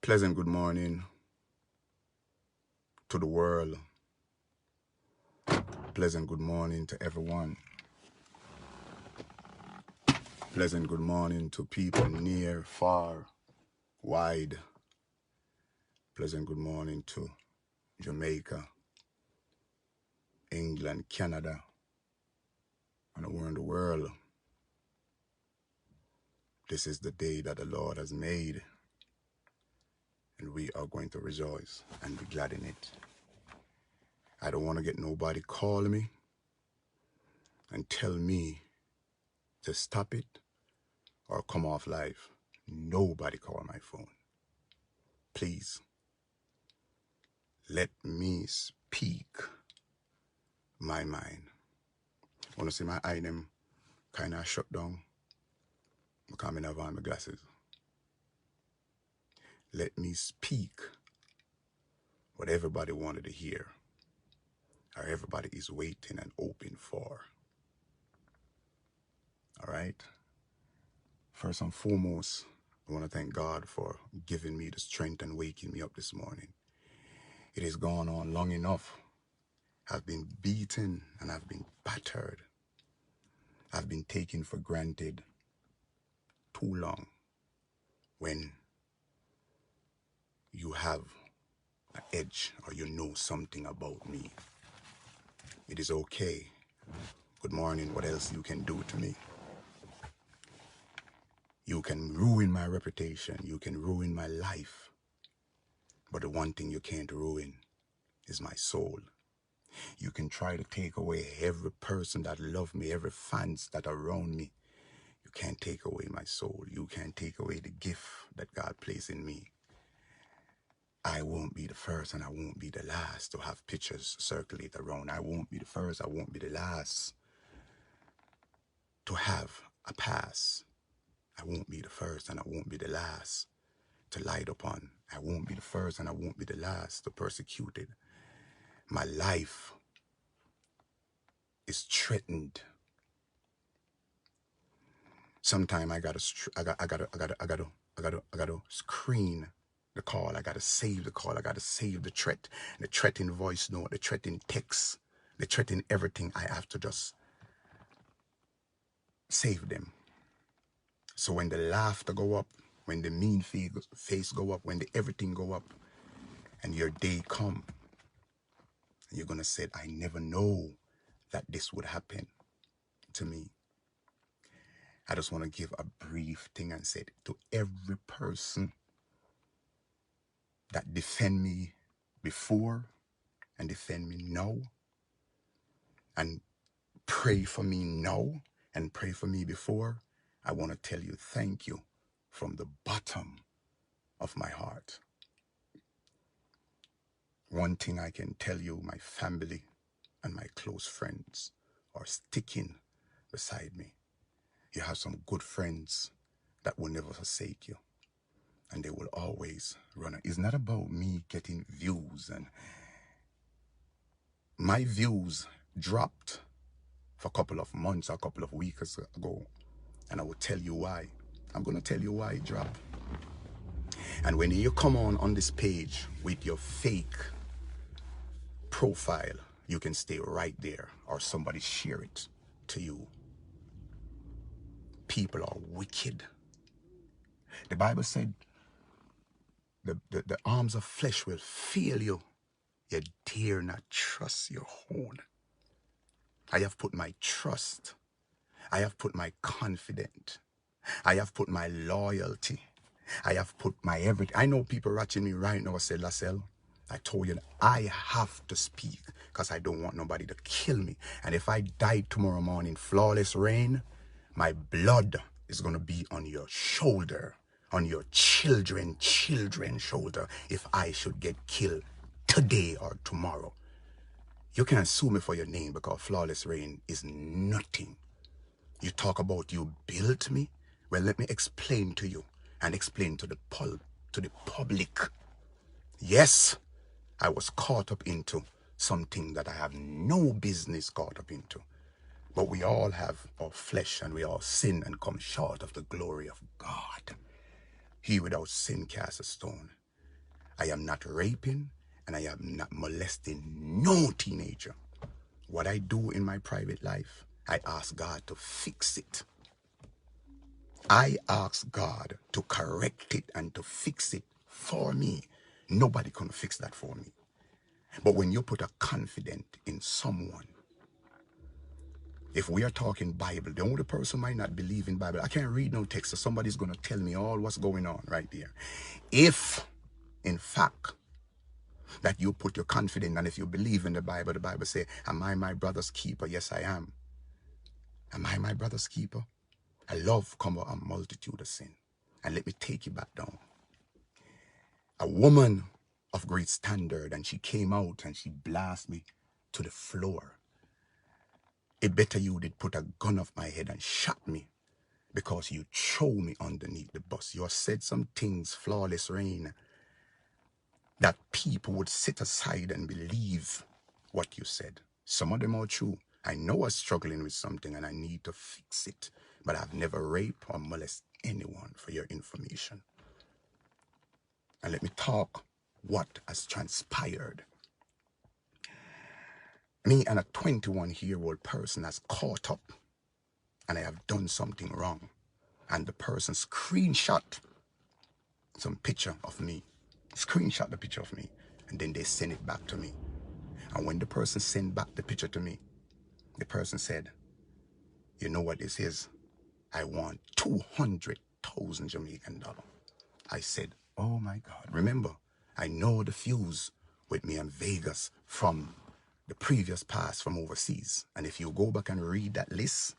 Pleasant good morning to the world. Pleasant good morning to everyone. Pleasant good morning to people near, far, wide. Pleasant good morning to Jamaica, England, Canada, and around the world. This is the day that the Lord has made, and we are going to rejoice and be glad in it. I don't want to get nobody call me and tell me to stop it or come off live. Nobody call my phone. Please, let me speak my mind. Want to see my eye them kind of shut down because I have on my glasses. Let me speak what everybody wanted to hear or everybody is waiting and hoping for. All right? First and foremost, I want to thank God for giving me the strength and waking me up this morning. It has gone on long enough. I've been beaten and I've been battered. I've been taken for granted too long. When you have an edge or you know something about me, it is okay. Good morning. What else you can do to me? You can ruin my reputation. You can ruin my life. But the one thing you can't ruin is my soul. You can try to take away every person that loves me, every fans that are around me. You can't take away my soul. You can't take away the gift that God placed in me. I won't be the first and I won't be the last to have pictures circulate around. I won't be the first. I won't be the last to have a pass. I won't be the first and I won't be the last to light upon. I won't be the first and I won't be the last to persecute it. My life is threatened. Sometime I gotta screen the call. I gotta save the call. I gotta save the threat, the threat in voice note, the threat in text, the threat in everything. I have to just save them. So when the laughter go up, when the mean face go up, when the everything go up, and your day come, and you're gonna say, I never know that this would happen to me. I just want to give a brief thing and say to every person that defend me before and defend me now and pray for me now and pray for me before, I want to tell you thank you from the bottom of my heart. One thing I can tell you, my family and my close friends are sticking beside me. You have some good friends that will never forsake you. And they will always run. It's not about me getting views. And my views dropped for a couple of months, a couple of weeks ago. And I will tell you why. I'm going to tell you why it dropped. And when you come on this page with your fake profile, you can stay right there or somebody share it to you. People are wicked. The Bible said the arms of flesh will fail you. You dare not trust your own. I have put my trust. I have put my confidence. I have put my loyalty. I have put my everything. I know people watching me right now say, Lascelles, I told you I have to speak because I don't want nobody to kill me. And if I die tomorrow morning, flawless rain, my blood is going to be on your shoulder, on your children's shoulder if I should get killed today or tomorrow. You can't sue me for your name because flawless rain is nothing. You talk about you built me. Well, let me explain to you and explain to the public. Yes, I was caught up into something that I have no business caught up into. But we all have our flesh and we all sin and come short of the glory of God. He without sin cast a stone. I am not raping, and I am not molesting no teenager. What I do in my private life, I ask God to fix it. I ask God to correct it and to fix it for me. Nobody can fix that for me. But when you put a confidence in someone, if we are talking Bible, the only person might not believe in Bible. I can't read no text, so somebody's going to tell me all what's going on right there. If, in fact, that you put your confidence, and if you believe in the Bible says, am I my brother's keeper? Yes, I am. Am I my brother's keeper? A love cover a multitude of sin. And let me take you back down. A woman of great standard, and she came out and she blasted me to the floor. It better you did put a gun off my head and shot me because you throw me underneath the bus. You have said some things, Flawless Rain, that people would sit aside and believe what you said. Some of them are true. I know I'm struggling with something and I need to fix it, but I've never raped or molested anyone, for your information. And let me talk what has transpired. Me and a 21-year-old person has caught up, and I have done something wrong. And the person screenshot some picture of me, screenshot the picture of me, and then they send it back to me. And when the person sent back the picture to me, the person said, you know what this is? I want 200,000 Jamaican dollars. I said, oh my God. Remember, I know the fuse with me in Vegas from the previous past from overseas. And if you go back and read that list,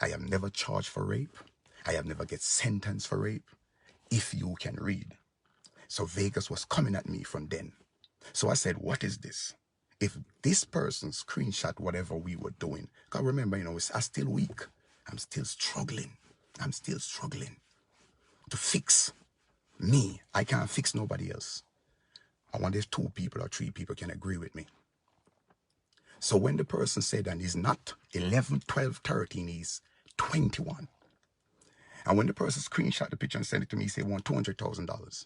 I have never charged for rape. I have never get sentenced for rape. If you can read. So Vegas was coming at me from then. So I said, what is this? If this person screenshot whatever we were doing, because remember, I'm still weak. I'm still struggling. I'm still struggling to fix me. I can't fix nobody else. I want there's 2 people or 3 people can agree with me. So when the person said, and he's not 11, 12, 13, he's 21. And when the person screenshot the picture and sent it to me, he said, want $200,000.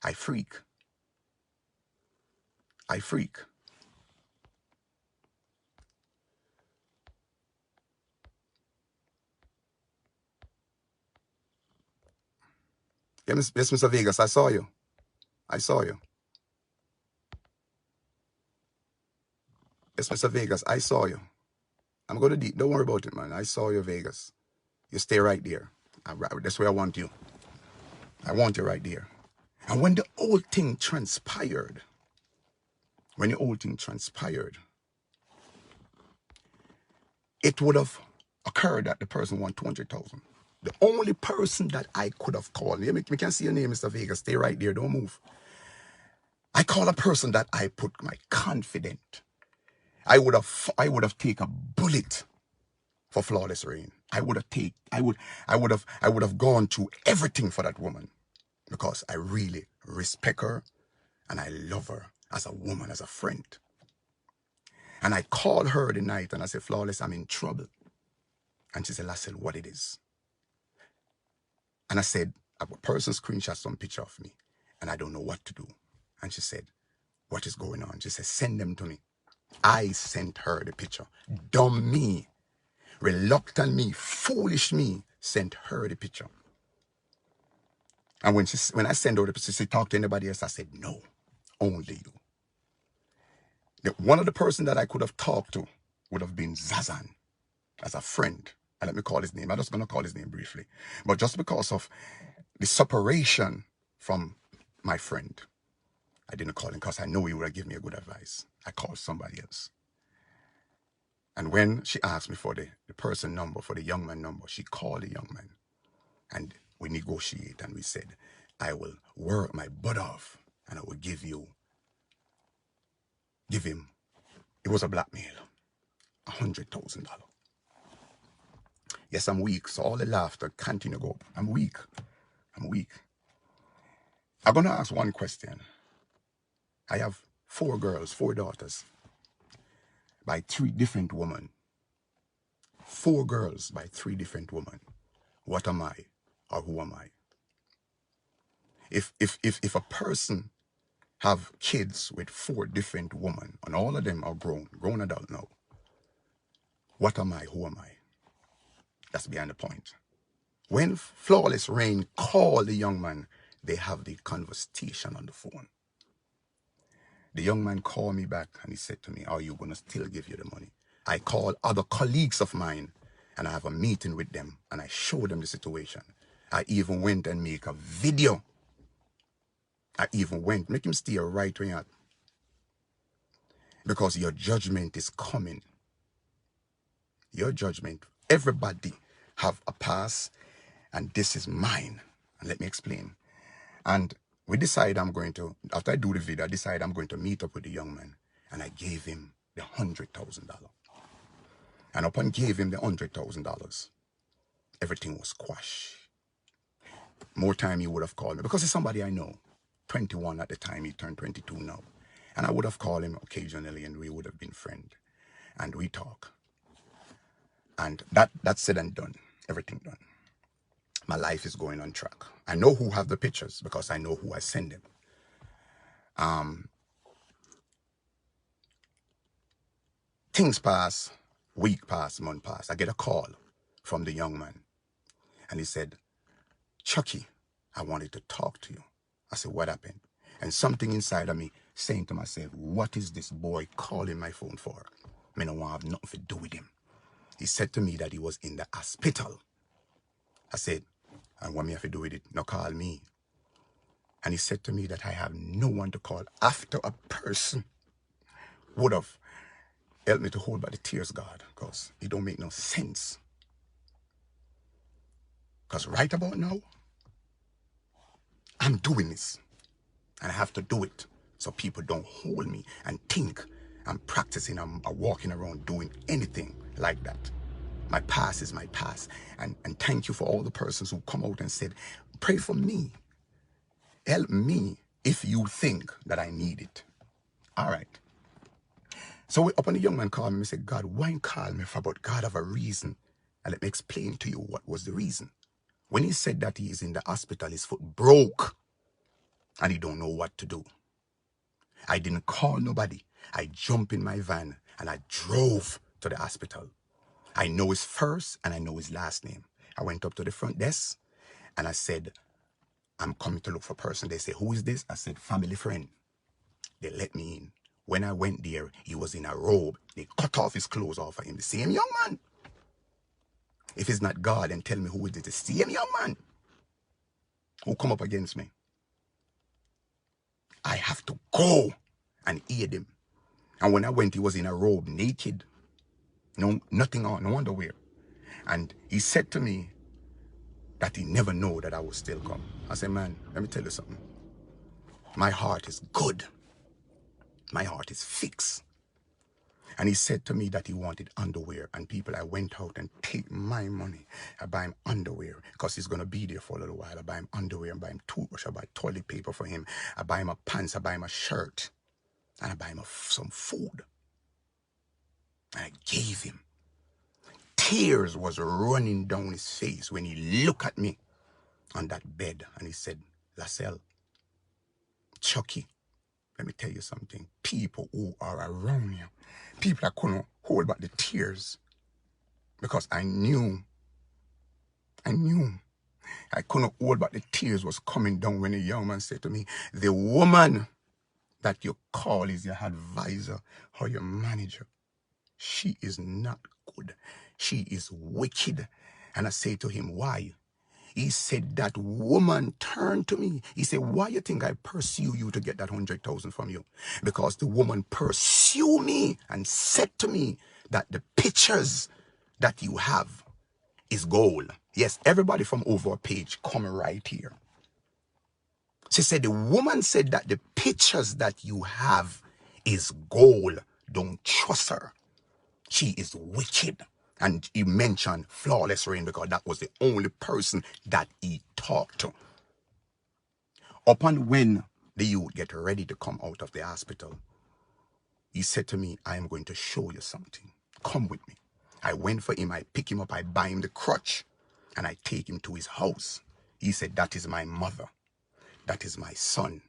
I freak. I freak. Yes, Mr. Vegas, I saw you. I saw you. Yes, Mr. Vegas, I saw you. I'm going to deep. Don't worry about it, man. I saw you, Vegas. You stay right there. That's where I want you. I want you right there. And when the whole thing transpired, it would have occurred that the person won 200,000. The only person that I could have called, we can see your name, Mr. Vegas. Stay right there. Don't move. I call a person that I put my confidence. I would have taken a bullet for Flawless Rain. I would have gone through everything for that woman because I really respect her and I love her as a woman, as a friend. And I called her the night and I said, Flawless, I'm in trouble. And she said, I said, what it is? And I said, a person screenshot some picture of me and I don't know what to do. And she said, what is going on? She said, send them to me. I sent her the picture. Dumb me, reluctant me, foolish me, sent her the picture. And when I sent her the picture, she said, talk to anybody else. I said, no, only you. One of the person that I could have talked to would have been Zazan as a friend. And let me call his name. I'm just going to call his name briefly. But just because of the separation from my friend, I didn't call him because I know he would have given me a good advice. I called somebody else. And when she asked me for the person number, for the young man number, she called the young man. And we negotiate and we said, I will work my butt off and I will give him, it was a blackmail, $100,000. Yes, I'm weak. So all the laughter continue to go. I'm weak. I'm going to ask one question. I have 4 girls, 4 daughters by 3 different women. 4 girls by 3 different women. What am I or who am I? If a person have kids with 4 different women, and all of them are grown adult now. What am I? Who am I? That's behind the point. When Flawless Rain called the young man, they have the conversation on the phone. The young man called me back and he said to me, are you going to still give you the money? I called other colleagues of mine and I have a meeting with them and I showed them the situation. I even went and make a video. I even went, make him stay right where you're at. Because your judgment is coming. Your judgment. Everybody have a past and this is mine. And let me explain. And we decide after I do the video, I decide I'm going to meet up with the young man. And I gave him the $100,000. And upon gave him the $100,000, everything was quashed. More time he would have called me because he's somebody I know. 21 at the time, he turned 22 now. And I would have called him occasionally and we would have been friends. And we talk. And that's said and done. Everything done. My life is going on track. I know who have the pictures because I know who I send them. Things pass, week pass, month pass. I get a call from the young man. And he said, Chucky, I wanted to talk to you. I said, what happened? And something inside of me saying to myself, what is this boy calling my phone for? I don't want to have nothing to do with him. He said to me that he was in the hospital. I said, and what me have to do with it? No, call me. And he said to me that I have no one to call after a person would have helped me to hold back the tears, God, because it don't make no sense. Because right about now, I'm doing this. And I have to do it so people don't hold me and think I'm practicing, I'm walking around doing anything like that. My past is my past. And thank you for all the persons who come out and said, pray for me. Help me if you think that I need it. All right. So upon the young man called me and said, God, why you call me for? But God have a reason. And let me explain to you what was the reason. When he said that he is in the hospital, his foot broke and he don't know what to do. I didn't call nobody. I jumped in my van and I drove to the hospital. I know his first and I know his last name. I went up to the front desk and I said, I'm coming to look for a person. They say, who is this? I said, family friend. They let me in. When I went there, he was in a robe. They cut off his clothes off of him. The same young man. If it's not God, then tell me who it is. The same young man who come up against me. I have to go and aid him. And when I went, he was in a robe, naked. No, nothing on, no underwear. And he said to me that he never knew that I would still come. I said, man, let me tell you something. My heart is good. My heart is fixed. And he said to me that he wanted underwear. And people, I went out and take my money. I buy him underwear because he's going to be there for a little while. I buy him underwear, I buy him toothbrush, I buy toilet paper for him. I buy him a pants, I buy him a shirt. And I buy him some food. And I gave him. Tears was running down his face when he looked at me on that bed and he said, Lascelles, Chucky, let me tell you something. People who are around you, people that couldn't hold back the tears because I knew I couldn't hold back the tears was coming down when a young man said to me, the woman that you call is your advisor or your manager, she is not good. She is wicked. And I say to him, why? He said, that woman turned to me. He said, why you think I pursue you to get that 100,000 from you? Because the woman pursued me and said to me that the pictures that you have is gold. Yes, everybody from over a page come right here. She said, the woman said that the pictures that you have is gold. Don't trust her. She is wicked. And he mentioned Flawless Rain because that was the only person that he talked to. Upon when the youth get ready to come out of the hospital, he said to me, I am going to show you something. Come with me. I went for him. I pick him up. I buy him the crutch. And I take him to his house. He said, that is my mother. That is my son.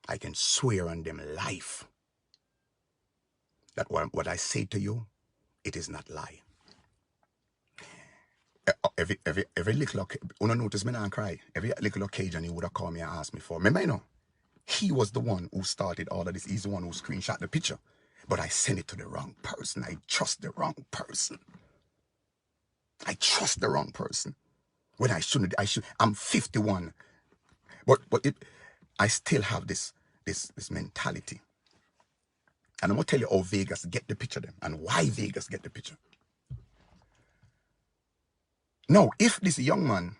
I can swear on them life that what I say to you, it is not lie. Every little, when notice me not cry, every little occasion he would have called me and asked me for. Remember, you know, he was the one who started all of this. He's the one who screenshot the picture. But I sent it to the wrong person. I trust the wrong person. I trust the wrong person. When I shouldn't, I'm 51. But I still have this mentality. And I'm gonna tell you how Vegas get the picture them and why Vegas get the picture. Now, if this young man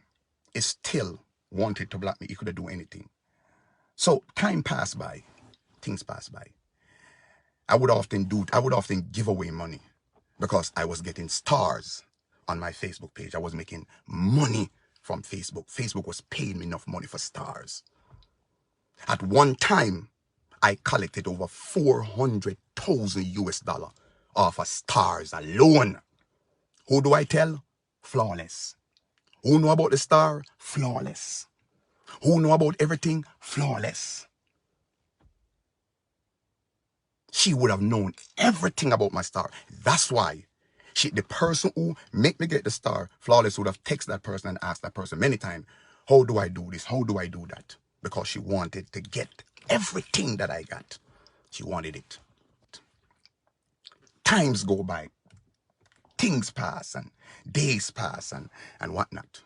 is still wanted to block me, he could have done anything. So time passed by, things passed by. I would often give away money because I was getting stars on my Facebook page. I was making money from Facebook. Facebook was paying me enough money for stars. At one time, I collected over 400,000 US dollar off of stars alone. Who do I tell? Flawless. Who know about the star? Flawless. Who know about everything? Flawless. She would have known everything about my star. That's why the person who make me get the star, Flawless, would have texted that person and asked that person many times, how do I do this? How do I do that? Because she wanted to get everything that I got. She wanted it. Times go by. Things pass and days pass and whatnot.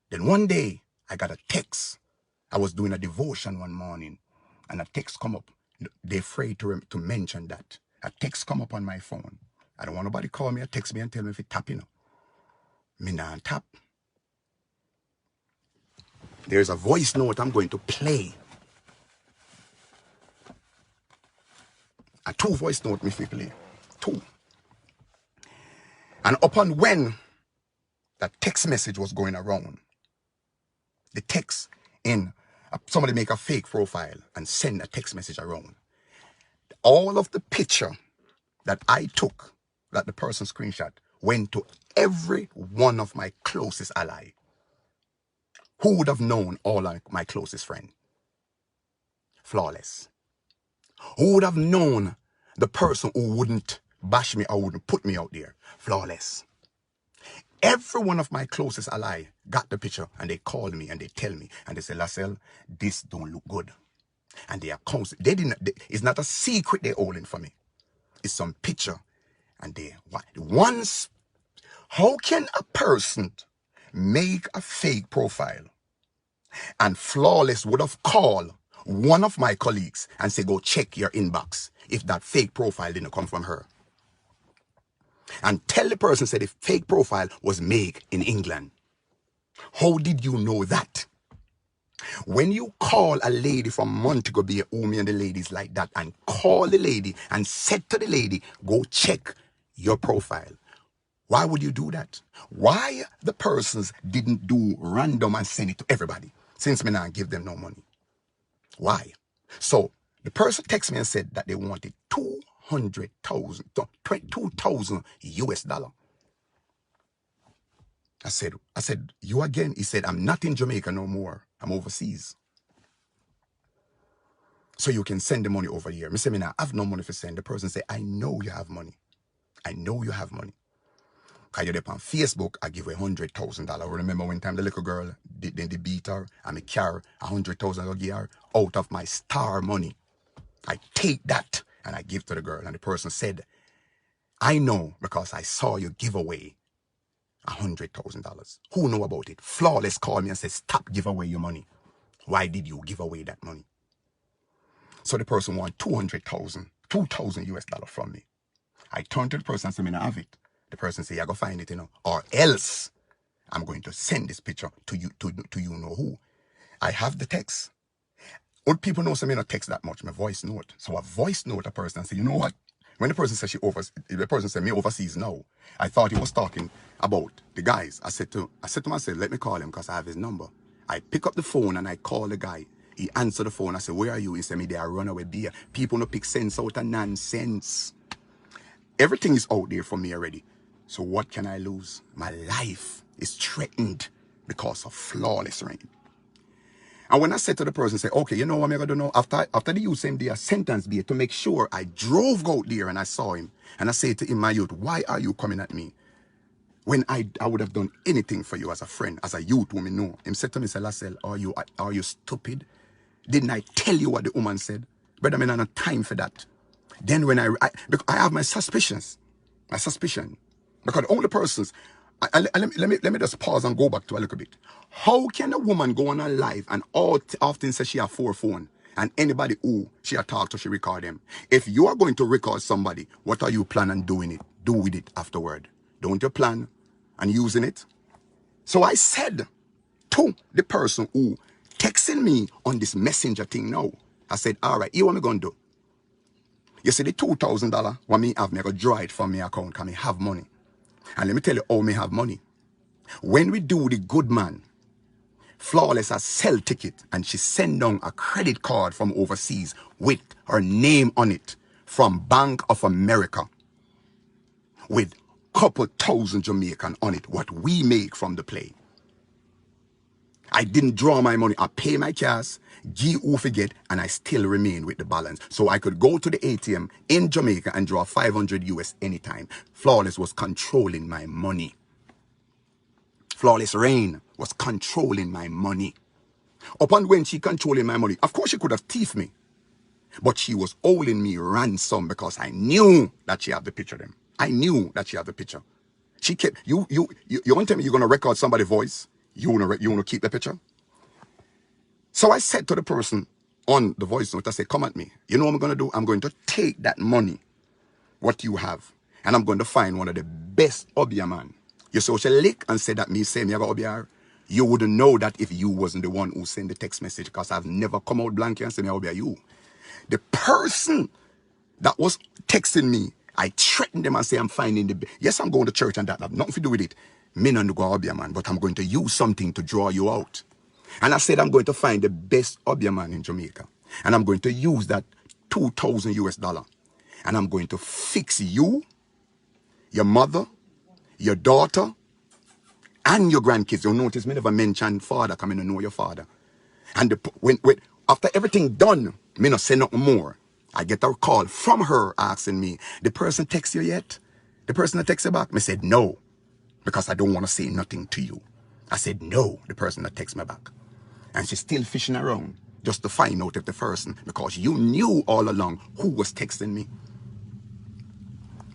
Then one day, I got a text. I was doing a devotion one morning, and a text come up. They're afraid to mention that. A text come up on my phone. I don't want nobody call me or text me and tell me if it tap, you know. Me nah tap. There's a voice note I'm going to play. A 2 voice note me fi play. 2. And upon when that text message was going around, the text in somebody make a fake profile and send a text message around. All of the picture that I took, that the person screenshot, went to every one of my closest ally. Who would have known all of my closest friend? Flawless. Who would have known the person who wouldn't bash me or wouldn't put me out there? Flawless. Every one of my closest ally got the picture and they call me and they tell me and they say, Lascelles, this don't look good. And they are it's not a secret they're holding for me. It's some picture. And how can a person make a fake profile? And Flawless would have called one of my colleagues and say, go check your inbox if that fake profile didn't come from her. And tell the person said the fake profile was made in England. How did you know that? When you call a lady from Montego Bay, Umi and the ladies like that, and call the lady and said to the lady, go check your profile. Why would you do that? Why the persons didn't do random and send it to everybody, since me not give them no money? Why? So the person texted me and said that they wanted 200,000, 2,000 US dollar. I said, you again? He said, I'm not in Jamaica no more. I'm overseas. So you can send the money over here. I say, I have no money for send. The person say, I know you have money. I know you have money. Because you're on Facebook, I give her $100,000. Remember one time the little girl, they beat her, and me carry $100,000 I give her out of my star money. I take that and I give to the girl. And the person said, I know because I saw you give away $100,000. Who know about it? Flawless called me and said, stop give away your money. Why did you give away that money? So the person want 200,000 US dollars from me. I turned to the person and said, I have it. The person said, I go find it, or else I'm going to send this picture to you, to you know who. I have the text. Old people know some not text that much, my voice note. So I voice note a person and say, you know what? When the person said the person said me overseas now, I thought he was talking about the guys. I said to myself, let me call him because I have his number. I pick up the phone and I call the guy. He answered the phone. I said, where are you? He said, me there, runaway beer. People no pick sense out of nonsense. Everything is out there for me already. So what can I lose? My life is threatened because of Flawless rain. And when I said to the person, say, okay, you know what I'm going to do now? After the youth same day, a sentence be to make sure I drove out there and I saw him. And I say to him, my youth, why are you coming at me? When I would have done anything for you as a friend, as a youth woman, know. Him said to me, say, Lassell, are you stupid? Didn't I tell you what the woman said? Brother, I don't have time for that. Then when because I have my suspicions. My suspicion. Because the only persons, let me just pause and go back to a little bit. How can a woman go on her live and often say she have 4 phones and anybody who she a talk to, she record them? If you are going to record somebody, what are you planning on do with it afterward? Don't you plan on using it? So I said to the person who texting me on this messenger thing now, I said, all right, you what me gonna do? You see the $2,000 what me have, me go draw it from my account because me have money. And let me tell you how me have money. When we do the good man, Flawless a sell ticket and she send down a credit card from overseas with her name on it from Bank of America with couple thousand Jamaican on it, what we make from the play. I didn't draw my money. I pay my cash, give who forget, and I still remain with the balance. So I could go to the ATM in Jamaica and draw 500 US anytime. Flawless was controlling my money. Flawless Rain was controlling my money. Upon when she controlling my money, of course she could have thieved me. But she was owing me ransom because I knew that she had the picture of them. I knew that she had the picture. She kept, you want to tell me you're going to record somebody's voice? You want to keep the picture? So I said to the person on the voice note, I said, come at me. You know what I'm going to do? I'm going to take that money, what you have, and I'm going to find one of the best Obia man. You social lick and say that me say me I got Obia. You wouldn't know that if you wasn't the one who sent the text message because I've never come out blank and say me Obia you. The person that was texting me, I threatened them and say I'm finding the yes, I'm going to church and that have nothing to do with it. Me not go Obia man, but I'm going to use something to draw you out. And I said I'm going to find the best Obia man in Jamaica. And I'm going to use that 2,000 US dollar. And I'm going to fix you, your mother, your daughter, and your grandkids. You'll notice me never mention father coming to know your father. And when after everything done, me not say nothing more. I get a call from her asking me, the person text you yet? The person that text you back? Me said no, because I don't want to say nothing to you. I said no, the person that text me back. And she's still fishing around just to find out if the person, because you knew all along who was texting me.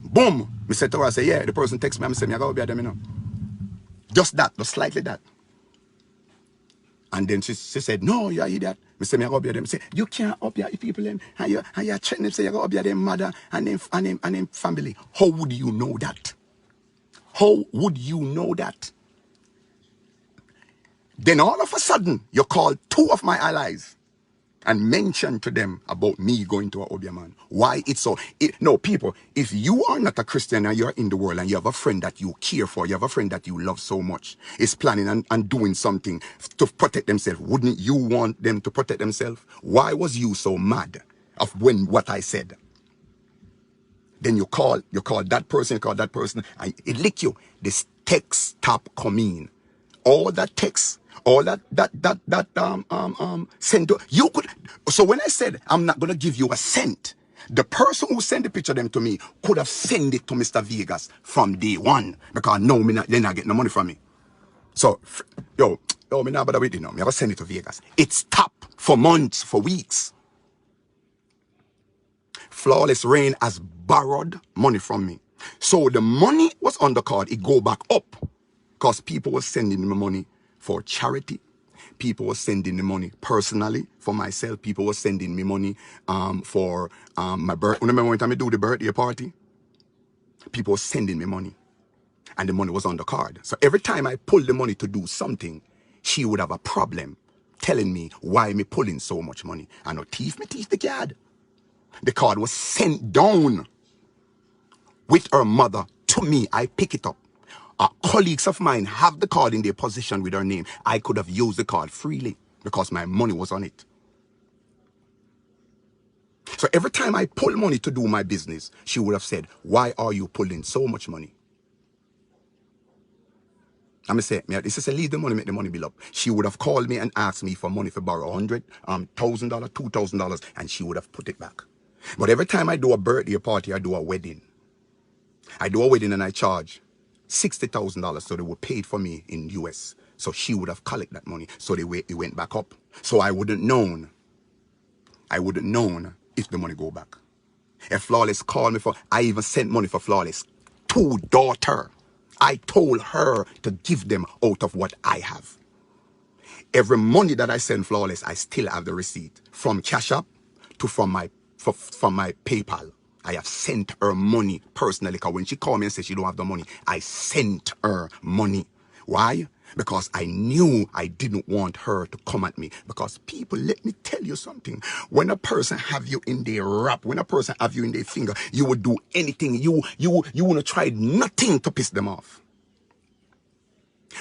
Boom! Me said to her, I said, yeah, the person text me. I said, I gotta be at them, you know. Just that, just slightly that. And then she said, no, you idiot. I said, I gotta be at them. I said, you can't up your people them, and you're threatening them, say you gotta be at them mother and them family. How would you know that? How would you know that? Then all of a sudden, you call 2 of my allies and mention to them about me going to a Obia man. Why it's so? No, people, if you are not a Christian and you're in the world and you have a friend that you care for, you have a friend that you love so much, is planning and doing something to protect themselves, wouldn't you want them to protect themselves? Why was you so mad of what I said? Then you call that person, and it lick you. This text stop coming. All that text, all that send to you could. So when I said I'm not gonna give you a cent, the person who sent the picture of them to me could have sent it to Mr. Vegas from day one because no, they're not getting no money from me. So me not bother with it now. Me ever send it to Vegas. It stopped for months, for weeks. Flawless Rain has borrowed money from me. So the money was on the card. It go back up because people were sending me money for charity. People were sending me money personally for myself. People were sending me money for my birthday. Remember when I do the birthday party? People were sending me money. And the money was on the card. So every time I pulled the money to do something, she would have a problem telling me why me pulling so much money. I know thief the card. The card was sent down with her mother to me. I pick it up. Colleagues of mine have the card in their possession with her name. I could have used the card freely because my money was on it. So every time I pull money to do my business, she would have said, why are you pulling so much money? I'm say, this is a leave the money, make the money bill up. She would have called me and asked me for money for borrow $100, $1,000, $2,000, and she would have put it back. But every time I do a birthday party, I do a wedding. I do a wedding and I charge $60,000, so they were paid for me in US. So she would have collected that money. So it went back up. So I wouldn't known if the money go back. If Flawless called me I even sent money for Flawless to daughter. I told her to give them out of what I have. Every money that I send Flawless, I still have the receipt. From Cash App to from my PayPal. I have sent her money personally. Because when she called me and said she don't have the money, I sent her money. Why? Because I knew I didn't want her to come at me. Because people, let me tell you something. When a person have you in their rap, when a person have you in their finger, you would do anything. You want to try nothing to piss them off.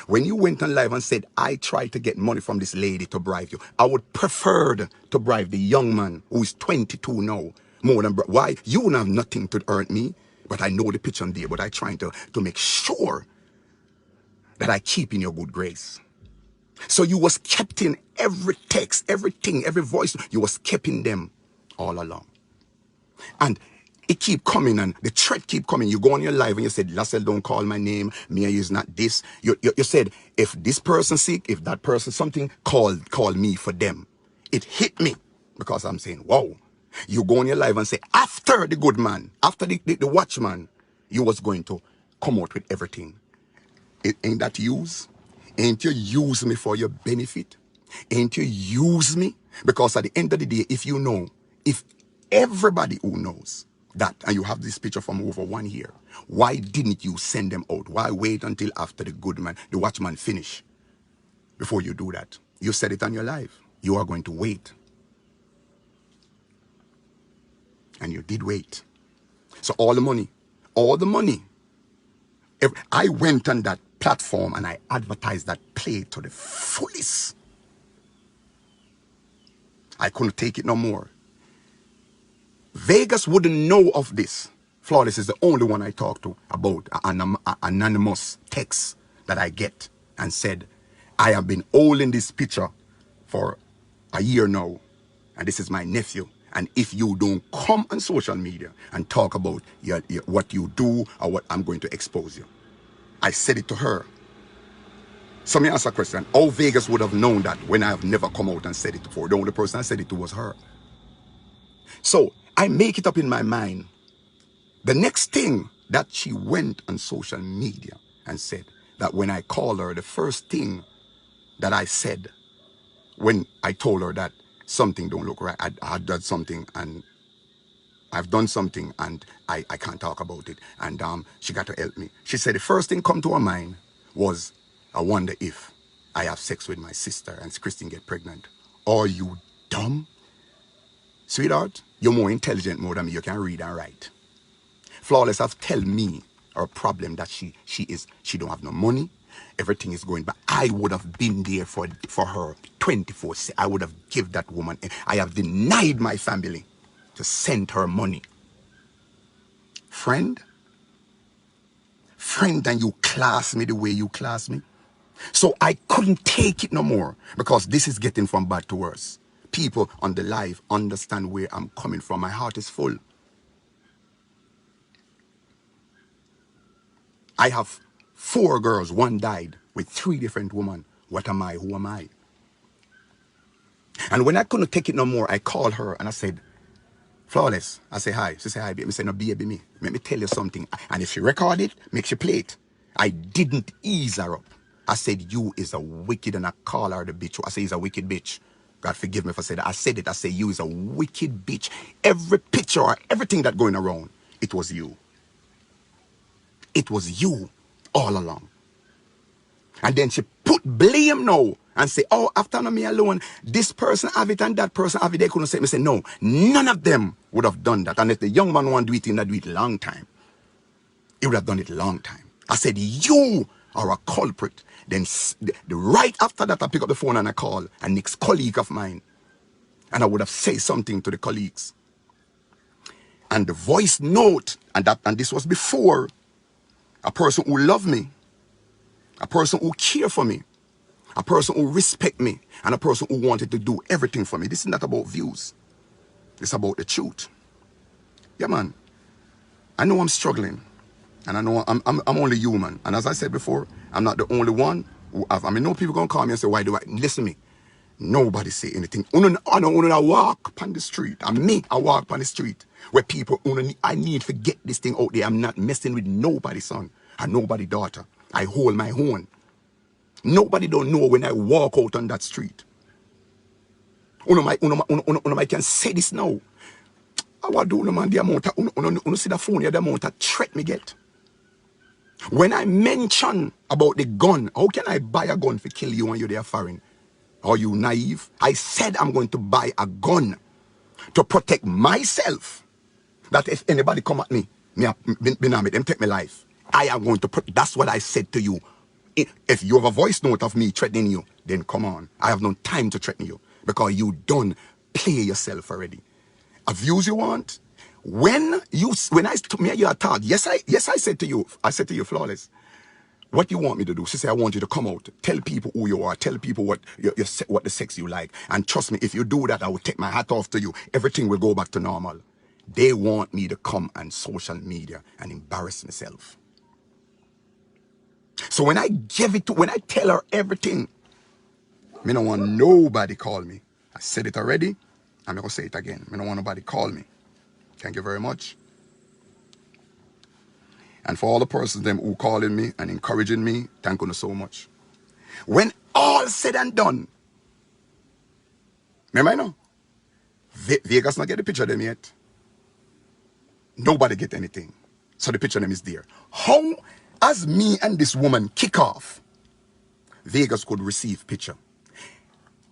When you went on live and said, I tried to get money from this lady to bribe you, I would prefer to bribe the young man who is 22 now. More than, why? You wouldn't have nothing to earn me, but I know the picture on there, but I trying to make sure that I keep in your good grace. So you was kept in every text, everything, every voice, you was kept in them all along. And it keep coming and the threat keep coming. You go on your live and you said, Lassell, don't call my name. Mia is not this. You said, if this person sick, if that person something, call me for them. It hit me because I'm saying, wow. You go on your live and say, after the good man, after the watchman, you was going to come out with everything. Ain't that use? Ain't you use me for your benefit? Ain't you use me? Because at the end of the day, if everybody who knows that, and you have this picture from over 1 year, why didn't you send them out? Why wait until after the good man, the watchman finish before you do that? You said it on your live. You are going to wait. And you did wait. So all the money, I went on that platform and I advertised that play to the fullest. I couldn't take it no more. Vegas wouldn't know of this. Flawless is the only one I talk to about an anonymous text that I get and said, I have been holding this picture for a year now, and this is my nephew. And if you don't come on social media and talk about what you do or what, I'm going to expose you. I said it to her. So me ask a question. How Vegas would have known that when I have never come out and said it before? The only person I said it to was her. So I make it up in my mind. The next thing that she went on social media and said that when I called her, the first thing that I said when I told her that something don't look right, I had done something and I've done something and I can't talk about it. And she got to help me. She said the first thing come to her mind was, I wonder if I have sex with my sister and Christine get pregnant. Are you dumb? Sweetheart, you're more intelligent more than me. You can read and write. Flawless have tell me her problem that she don't have no money. Everything is going back. I would have been there for her 24/7. I would have give that woman. I have denied my family to send her money. Friend, and you class me the way you class me. So I couldn't take it no more because this is getting from bad to worse. People on the live understand where I'm coming from. My heart is full. I have 4 girls. 1 died with 3 different women. What am I? Who am I? And when I couldn't take it no more, I called her and I said, Flawless. I say hi. She said hi, baby. I said, no, baby, me. Let me tell you something. And if she record it, make she play it. I didn't ease her up. I said, you is a wicked, and I call her the bitch. I say, he's a wicked bitch. God forgive me for saying that. I said it. I say, you is a wicked bitch. Every picture or everything that going around, it was you. It was you all along. And then she put blame now and say, oh, after me alone, this person have it and that person have it. They couldn't say, me say, no, none of them would have done that. And if the young man want to do it, he'll do it long time. He would have done it long time. I said, you are a culprit. Then right after that, I pick up the phone and I call a next colleague of mine. And I would have said something to the colleagues. And the voice note, and this was before a person who loved me A person who care for me. A person who respect me. And a person who wanted to do everything for me. This is not about views. It's about the truth. Yeah, man. I know I'm struggling. And I know I'm only human. And as I said before, I'm not the only one who have. I mean, no people going to call me and say, why do I? Listen to me. Nobody say anything. I walk on the street. And me, I walk on the street. Where people, I need to get this thing out there. I'm not messing with nobody's son. And nobody daughter. I hold my own. Nobody don't know when I walk out on that street. Uno can say this now. I want to do, man, the amount of, see the phone here, the amount of threat me get. When I mention about the gun, how can I buy a gun to kill you when you're there foreign? Are you naive? I said I'm going to buy a gun to protect myself. That if anybody come at me, them take my life. I am going to that's what I said to you. If you have a voice note of me threatening you, then come on. I have no time to threaten you because you done play yourself already. A views you want? When I took me you talk, yes I said to you, Flawless. What you want me to do? She said, I want you to come out, tell people who you are, tell people what the sex you like. And trust me, if you do that, I will take my hat off to you. Everything will go back to normal. They want me to come on social media and embarrass myself. So when I tell her everything, me don't want nobody call me. I said it already, I'm going to say it again. Me don't want nobody call me. Thank you very much. And for all the persons them who calling me and encouraging me, thank you so much. When all said and done, remember I know, Vegas not get the picture of them yet. Nobody get anything. So the picture of them is there. How, as me and this woman kick off, Vegas could receive picture.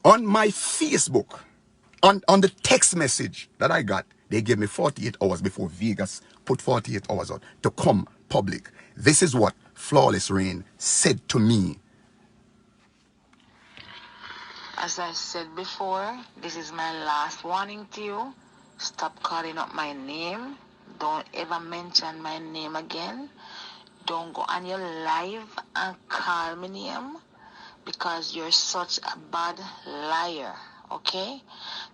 On my Facebook, on the text message that I got, they gave me 48 hours before Vegas put 48 hours out to come public. This is what Flawless Rain said to me. As I said before, this is my last warning to you. Stop calling up my name. Don't ever mention my name again. Don't go on your live and call me name because you're such a bad liar. Okay?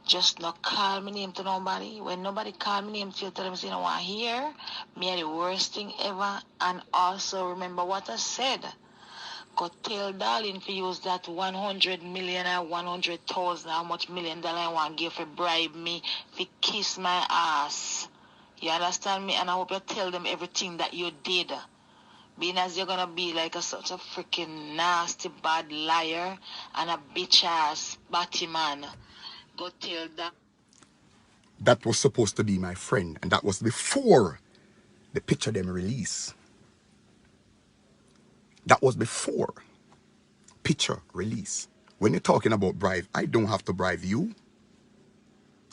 Just not call me name to nobody. When nobody call me name to you, tell them, you know what, here, me are the worst thing ever. And also remember what I said. Go tell darling to use that 100 million or 100,000, how much $1 million I want to give for bribe me to kiss my ass. You understand me? And I hope you tell them everything that you did. Being as you're gonna be like such a freaking nasty bad liar and a bitch ass batty man. Go tell that. That was supposed to be my friend, and that was before the picture them release. That was before picture release. When you're talking about bribe, I don't have to bribe you.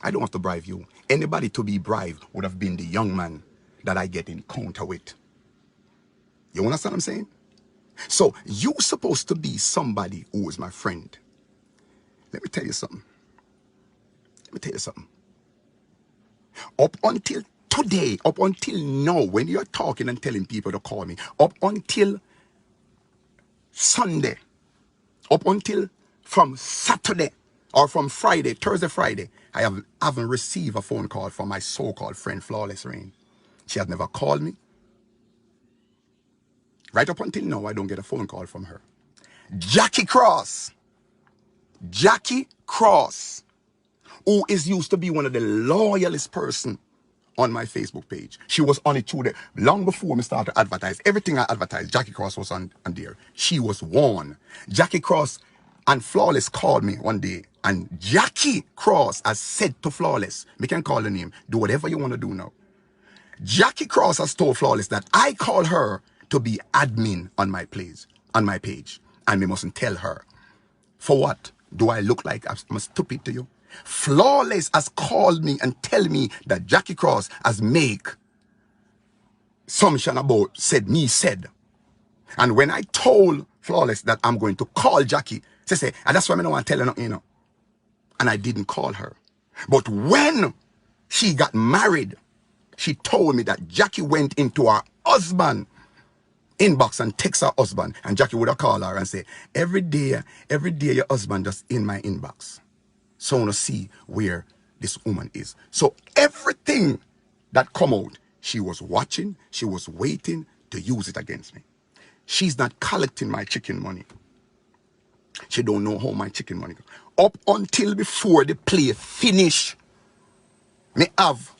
I don't have to bribe you. Anybody to be bribed would have been the young man that I get encounter with. You understand what I'm saying? So you're supposed to be somebody who is my friend. Let me tell you something. Up until today, up until now, when you're talking and telling people to call me, up until Sunday, up until from Saturday or from Friday, Thursday, Friday, I haven't received a phone call from my so-called friend Flawless Rain. She has never called me. Right up until now, I don't get a phone call from her. Jackie Cross, who is used to be one of the loyalest person on my Facebook page. She was on it too there. Long before me started to advertise. Everything I advertised, Jackie Cross was on there. She was warned. Jackie Cross and Flawless called me one day. And Jackie Cross has said to Flawless, me can call her name, do whatever you want to do now. Jackie Cross has told Flawless that I call her to be admin on my page. And we mustn't tell her. For what? Do I look like I'm stupid to you? Flawless has called me and tell me that Jackie Cross has make assumption about said. And when I told Flawless that I'm going to call Jackie, she said, and that's why I don't want to tell her nothing, you know. And I didn't call her. But when she got married, she told me that Jackie went into her husband inbox and text her husband, and Jackie would have called her and say, every day your husband just in my inbox. So I want to see where this woman is. So everything that come out, she was watching, she was waiting to use it against me. She's not collecting my chicken money. She don't know how my chicken money go. Up until before the play finish, me have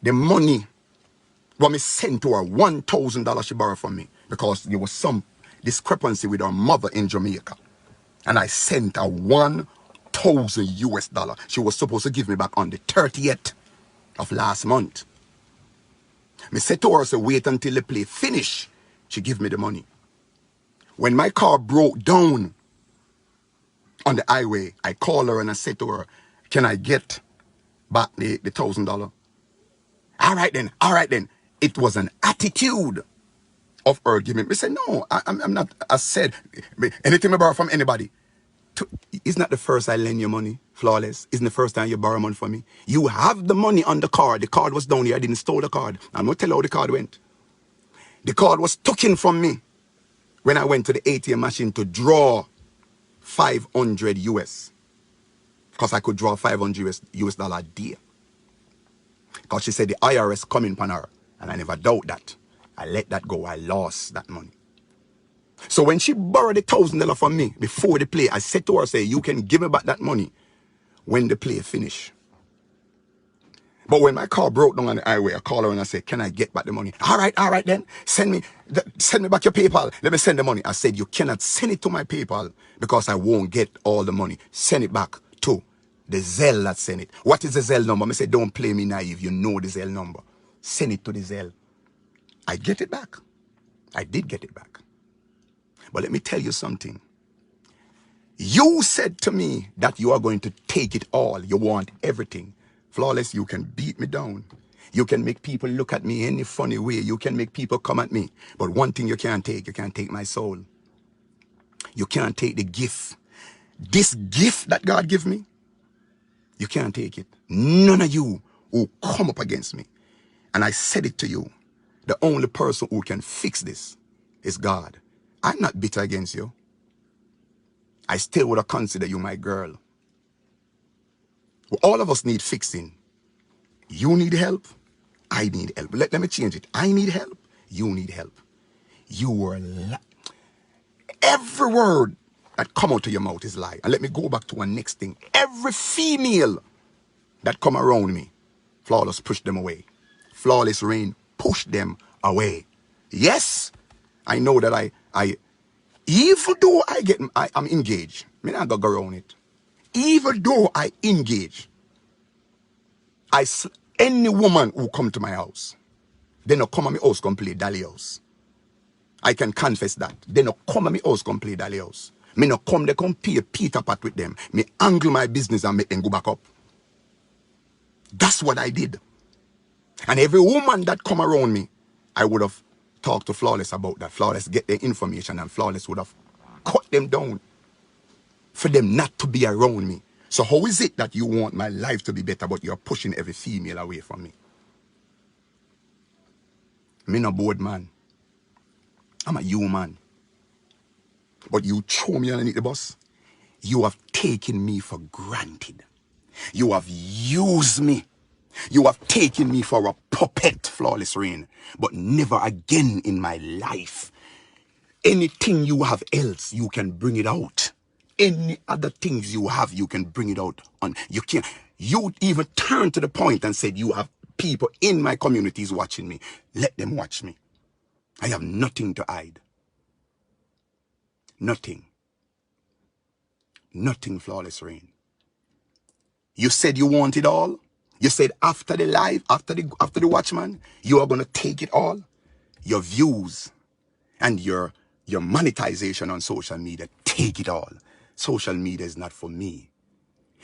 the money what me sent to her, $1,000 she borrowed from me because there was some discrepancy with her mother in Jamaica. And I sent her 1,000 US dollar. She was supposed to give me back on the 30th of last month. Me said to her, so wait until the play finish. She give me the money. When my car broke down on the highway, I called her and I said to her, can I get back the $1,000? All right then. It was an attitude of her giving. Me said, no, I'm not. I said, anything I borrow from anybody. It's not the first I lend you money, Flawless. Isn't the first time you borrow money from me. You have the money on the card. The card was down here. I didn't steal the card. I'm going to tell you how the card went. The card was taken from me when I went to the ATM machine to draw 500 US. Because I could draw 500 US dollar a day. Because she said the IRS coming upon her. And I never doubt that. I let that go. I lost that money. So when she borrowed the $1,000 from me before the play, I said to her, say, you can give me back that money when the play finish. But when my car broke down on the highway, I called her and I said, can I get back the money? All right then. Send me back your PayPal. Let me send the money. I said, you cannot send it to my PayPal because I won't get all the money. Send it back to the Zelle that sent it. What is the Zelle number? I said, don't play me naive. You know the Zelle number. Send it to the Zelle. I get it back. I did get it back. But let me tell you something. You said to me that you are going to take it all. You want everything. Flawless, you can beat me down. You can make people look at me any funny way. You can make people come at me. But one thing you can't take my soul. You can't take the gift. This gift that God give me, you can't take it. None of you who come up against me. And I said it to you. The only person who can fix this is God. I'm not bitter against you. I still would have considered you my girl. Well, all of us need fixing. You need help. I need help. Let me change it. I need help. You need help. You were every word that come out of your mouth is lie. And let me go back to one next thing. Every female that come around me, Flawless push them away. Flawless Rain push them away. Yes, I know that even though I'm engaged, I'm not gonna go around it. Even though I engage, any woman who come to my house, they not come at my house come play Dolly house. I can confess that. They not come at my house come play Dolly house. Me not come, they come play Peter Pat with them. Me angle my business and make them go back up. That's what I did. And every woman that come around me, I would have talked to Flawless about that. Flawless get their information and Flawless would have cut them down for them not to be around me. So how is it that you want my life to be better, but you're pushing every female away from me? Me no bored man. I'm a human. But you throw me underneath the bus. You have taken me for granted. You have used me. You have taken me for a puppet, Flawless Rain. But never again in my life. Anything you have else, you can bring it out. Any other things you have, you can bring it out. You can't. You even turned to the point and said, you have people in my communities watching me. Let them watch me. I have nothing to hide. Nothing. Nothing, Flawless Rain. You said you want it all. You said after the live, after the Watchman, you are going to take it all. Your views and your monetization on social media, take it all. Social media is not for me.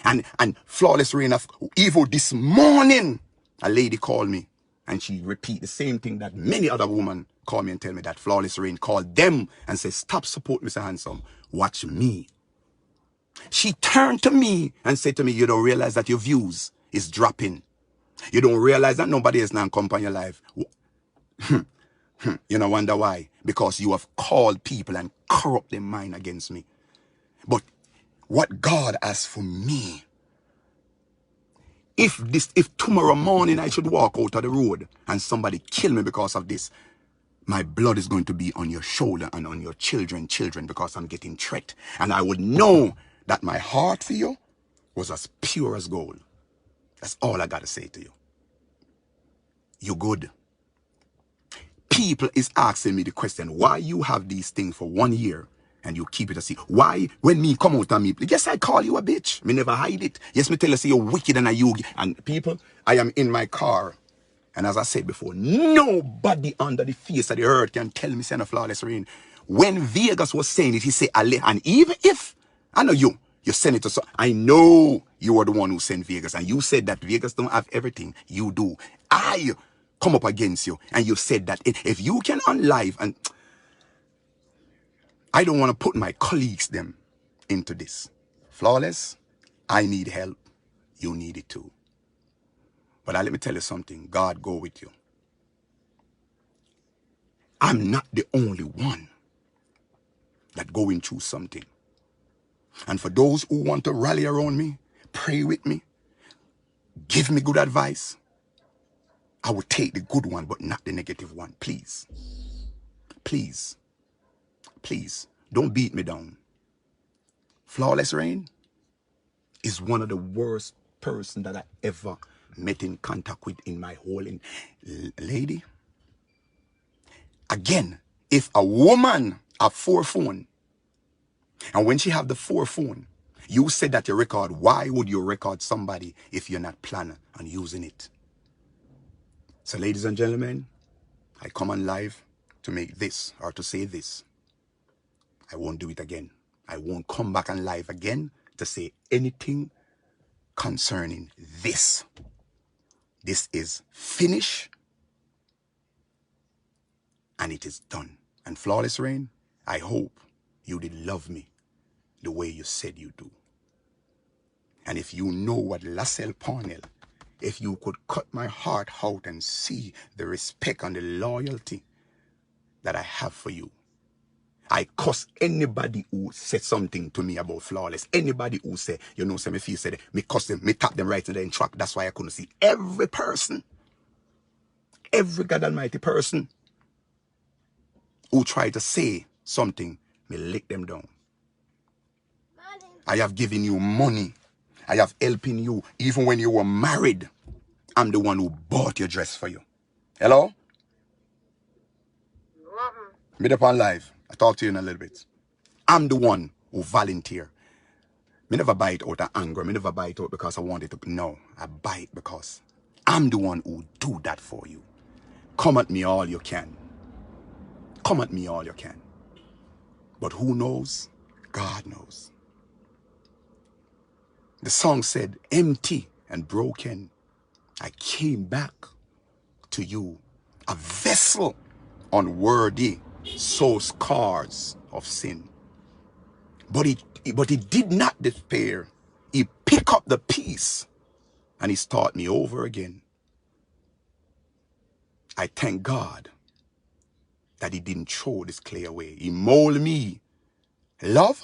And Flawless Rain of Evil this morning, a lady called me and she repeat the same thing that many other women call me and tell me that Flawless Rain called them and said, stop support Mr. Handsome. Watch me. She turned to me and said to me, you don't realize that your views is dropping. You don't realize that nobody else now come on your life. You know, wonder why? Because you have called people and corrupt their mind against me. But what God has for me, if tomorrow morning I should walk out of the road and somebody kill me because of this, my blood is going to be on your shoulder and on your children, because I'm getting threat. And I would know that my heart for you was as pure as gold. That's all I got to say to you. You good. People is asking me the question, why you have these things for 1 year and you keep it a secret? Why, when me come out and me, yes, I call you a bitch. Me never hide it. Yes, me tell you, say you're wicked and you. And people, I am in my car. And as I said before, nobody under the face of the earth can tell me, send a flawless rain. When Vegas was saying it, he said, and even if, I know you send it to, I know you are the one who sent Vegas. And you said that Vegas don't have everything. You do. I come up against you. And you said that if you can unlive, and I don't want to put my colleagues them into this. Flawless, I need help. You need it too. But let me tell you something. God go with you. I'm not the only one that going through something. And for those who want to rally around me, pray with me, give me good advice, I will take the good one, but not the negative one. Please, please, please, don't beat me down. Flawless Rain is one of the worst person that I ever met in contact with in my whole lady. Again, if a woman have 4 phones, and when she have the 4 phone, you said that you record. Why would you record somebody if you're not planning on using it? So ladies and gentlemen, I come on live to make this or to say this. I won't do it again. I won't come back on live again to say anything concerning this. This is finished and it is done. And Flawless Rain, I hope you did love me the way you said you do. And if you know what Lassell Parnell, if you could cut my heart out and see the respect and the loyalty that I have for you. I cuss anybody who said something to me about Flawless. Anybody who say, you know, say me feel said, me cuss them, me tap them right in the track. That's why I couldn't see every person, every God Almighty person who tried to say something, me lick them down. I have given you money. I have helping you. Even when you were married, I'm the one who bought your dress for you. Hello? Meet up on live. I'll talk to you in a little bit. I'm the one who volunteer. Me never buy it out of anger. Me never buy it out because I want it to. No, I buy it because I'm the one who do that for you. Come at me all you can. Come at me all you can. But who knows? God knows. The song said, empty and broken, I came back to you, a vessel unworthy, so scars of sin. But he did not despair. He picked up the piece and he started me over again. I thank God that he didn't throw this clay away. He molded me. Love.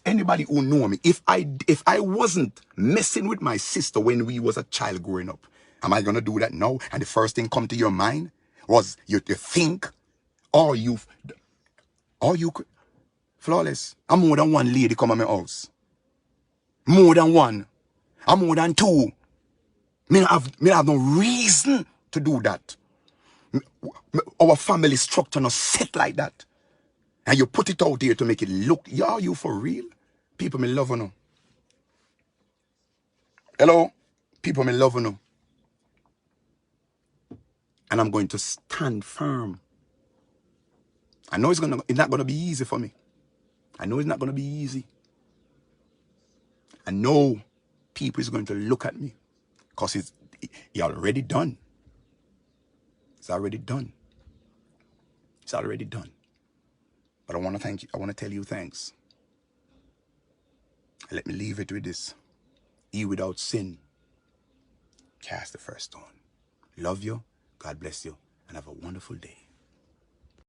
Anybody who know me, if I wasn't messing with my sister when we was a child growing up, am I gonna do that now? And the first thing come to your mind was you think, or you could. Flawless. I'm more than one lady come at my house. More than one. I'm more than 2. Me have no reason to do that. Our family structure not set like that. And you put it out there to make it look, are you for real? People me love you. Hello? People me love you. And I'm going to stand firm. I know it's not gonna be easy for me. I know it's not gonna be easy. I know people is going to look at me because it's already done. It's already done. It's already done. But I want to thank you. I want to tell you thanks. Let me leave it with this. He without sin cast the first stone. Love you. God bless you and have a wonderful day.